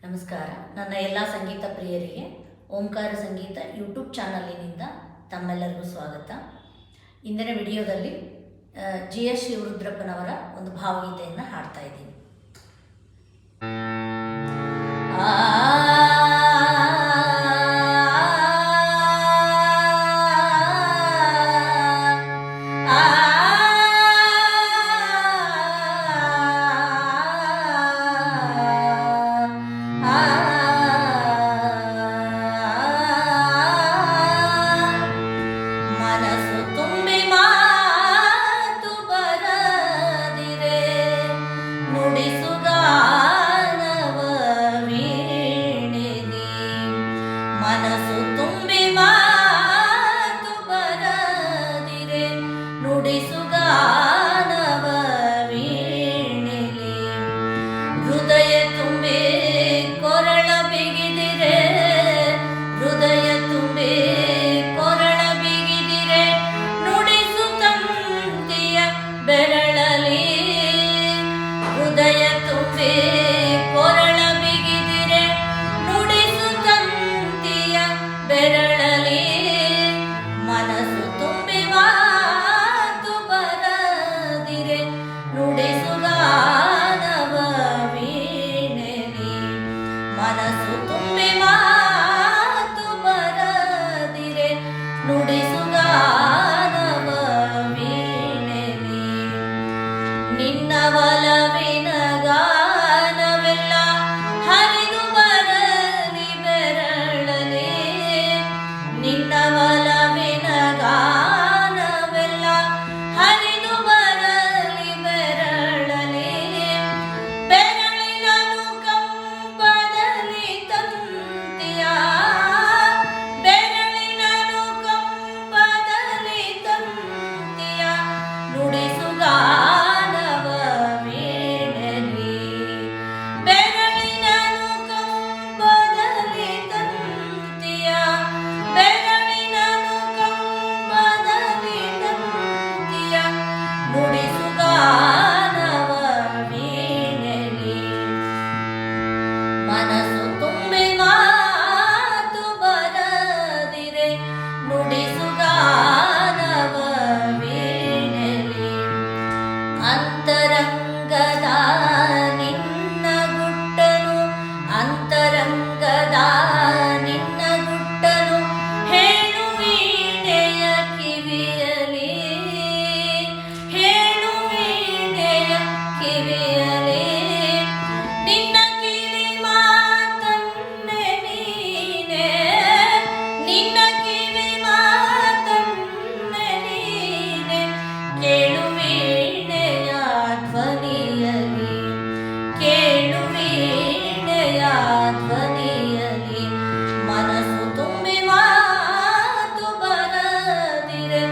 ನಮಸ್ಕಾರ. ನನ್ನ ಎಲ್ಲ ಸಂಗೀತ ಪ್ರಿಯರಿಗೆ ಓಂಕಾರ ಸಂಗೀತ ಯೂಟ್ಯೂಬ್ ಚಾನಲಿನಿಂದ ತಮ್ಮೆಲ್ಲರಿಗೂ ಸ್ವಾಗತ. ಇಂದಿನ ವಿಡಿಯೋದಲ್ಲಿ GS ಶಿವರುದ್ರಪ್ಪನವರ ಒಂದು ಭಾವಗೀತೆಯನ್ನು ಹಾಡ್ತಾ ಇದ್ದೀನಿ. ಮನಸ್ಸು ತುಂಬಿ ಮಾತು ಬರದಿರೆ ನುಡಿಸುಗಾನವ ವೀಣೆಲಿ, ಹೃದಯ ತುಂಬಿ ಕೊರಳ ಬಿಗಿದಿರೆ, ಹೃದಯ ತುಂಬಿ ಕೊರಳ ಬಿಗಿದಿರೆ ನುಡಿಸು ತಂತಿಯ ಬೆರಳಲಿ, ಹೃದಯ ತುಂಬಿ ಕೊರಳ ಬಿಗಿದಿರೆ ನುಡಿಸು ತಂತಿಯ ಬೆರಳಲಿ, ಮನಸ್ಸು ತುಂಬಿ ಮಾತು ಬರದಿರೆ ನುಡಿಸುಗಾನವ ವೀಣೆಲಿ, ಮನಸ್ಸು ತುಂಬಿ ಮಾತು ಬರದಿರೆ ನುಡಿಸುಗಾನವ ವೀಣೆಲಿ, ನಿನ್ನ ಒಲವಿನ ಗಾನವೆಲ್ಲ ಹರಿದು ಬರಲಿ ಬೆರಳಲಿ, ನಿನ್ನ ಒಲವಿನ ಗಾನವೆಲ್ಲ ಹರಿದು ಬರಲಿ ಬೆರಳಲಿ, ಬೆರಳಿನನು ಕಂಪದಲ್ಲಿ ತಂತಿಯ, ಬೆರಳಿನನು ಕಂಪದಲ್ಲಿ ತಂತಿಯ ನುಡಿಸುಗಾನವ ವೀಣೆಲಿ, ಬೆರಳಿನನು ಕಂಪದಲ್ಲಿ ತಂತಿಯ, ಬೆರಳಿನನು ಕಂಪದಲ್ಲಿ ತಂತಿಯ ನುಡಿಸುಗಾನವ ವೀಣೆಲಿ, ಮನಸ್ಸು ತುಂಬಿ ಮಾತು ಬರದಿರೆ ನುಡಿಸುಗಾನವ ವೀಣೆಲಿ, ಅಂತರಂಗದ ನಿನ್ನ ಗುಟ್ಟನು, ಅಂತರಂಗದ ನಿನ್ನ ಗುಟ್ಟನು ಹೇಳು ವೀಣೆಯ ಕಿವಿಯಲಿ, ಹೇಳು ವೀಣೆಯ ಕಿವಿಯಲಿ, ನಿನ್ನ ಕಿವಿ ಮಾತನ್ನೇ ನೀನೆ, ನಿನ್ನ ಕಿವಿ ಮಾತನ್ನೇ ನೀನೆ ಕೇಳು ವೀಣೆಯ ಧ್ವನಿಯಲಿ, ಕೇಳು ವೀಣೆಯ ಧ್ವನಿಯಲಿ, ಮನಸ್ಸು ತುಂಬಿ ಮಾತು ಬರದಿರೆ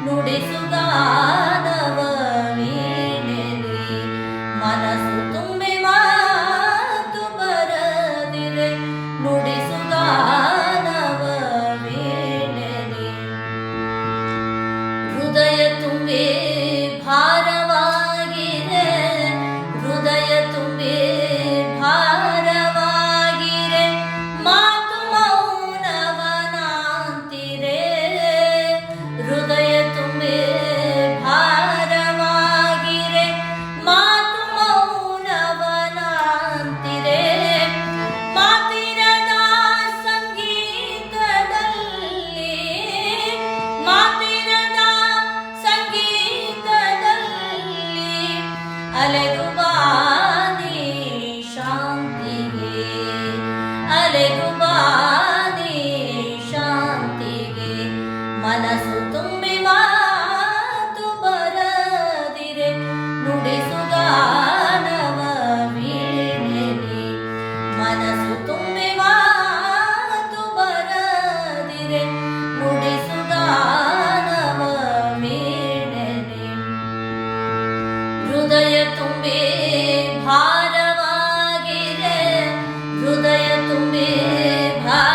ನುಡಿಸುಗಾನವ ವೀಣೆಲಿ, ಮನಸ್ಸು ತುಂಬಿ ಮಾತು ಬರದಿರೆ ನುಡಿಸುಗಾನವ ವೀಣೆಲಿ, ಹೃದಯ ತುಂಬಿ ಭಾರವಾಗಿರೆ, ಹೃದಯ ತುಂಬಿ ಭಾರವಾಗಿರೆ ಮಾತು ಮೌನವನಾಂತಿರೆ, ಹೃದಯ ತುಂಬಿ ಭಾರವಾಗಿರೆ ಮಾತು ಮೌನವನಾಂತಿರೆ, ಮಾತಿರದ ಸಂಗೀತದಲ್ಲಿ, ಮಾತಿರದ ಸಂಗೀತದಲ್ಲಿ ಅಲೆದು ಬಾನಿ ಶಾಂತಿಗೆ, ಅಲೆದು ಬಾನಿ ಶಾಂತಿಗೆ, ಮನಸ್ಸು ತುಂಬಿ ಮಾತು ಬರದಿರೆ ನುಡಿಸುಗಾನವ ವೀಣೆಲಿ, ಮನಸ್ಸು ತುಂಬಿ ಮಾತು ಬರದಿರೆ ನುಡಿಸುಗಾನವ ವೀಣೆಲಿ, ಹೃದಯ ತುಂಬಿ ಭಾರವಾಗಿರೆ, ಹೃದಯ ತುಂಬಿ ಭಾರ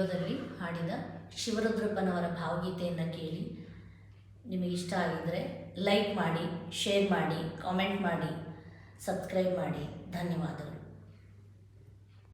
ವಿಡಿಯೋದಲ್ಲಿ ಹಾಡಿದ ಶಿವರುದ್ರಪ್ಪನವರ ಭಾವಗೀತೆಯನ್ನು ಕೇಳಿ ನಿಮಗೆ ಇಷ್ಟ ಆಗಿದ್ದರೆ ಲೈಕ್ ಮಾಡಿ, ಶೇರ್ ಮಾಡಿ, ಕಾಮೆಂಟ್ ಮಾಡಿ, ಸಬ್ಸ್ಕ್ರೈಬ್ ಮಾಡಿ. ಧನ್ಯವಾದಗಳು.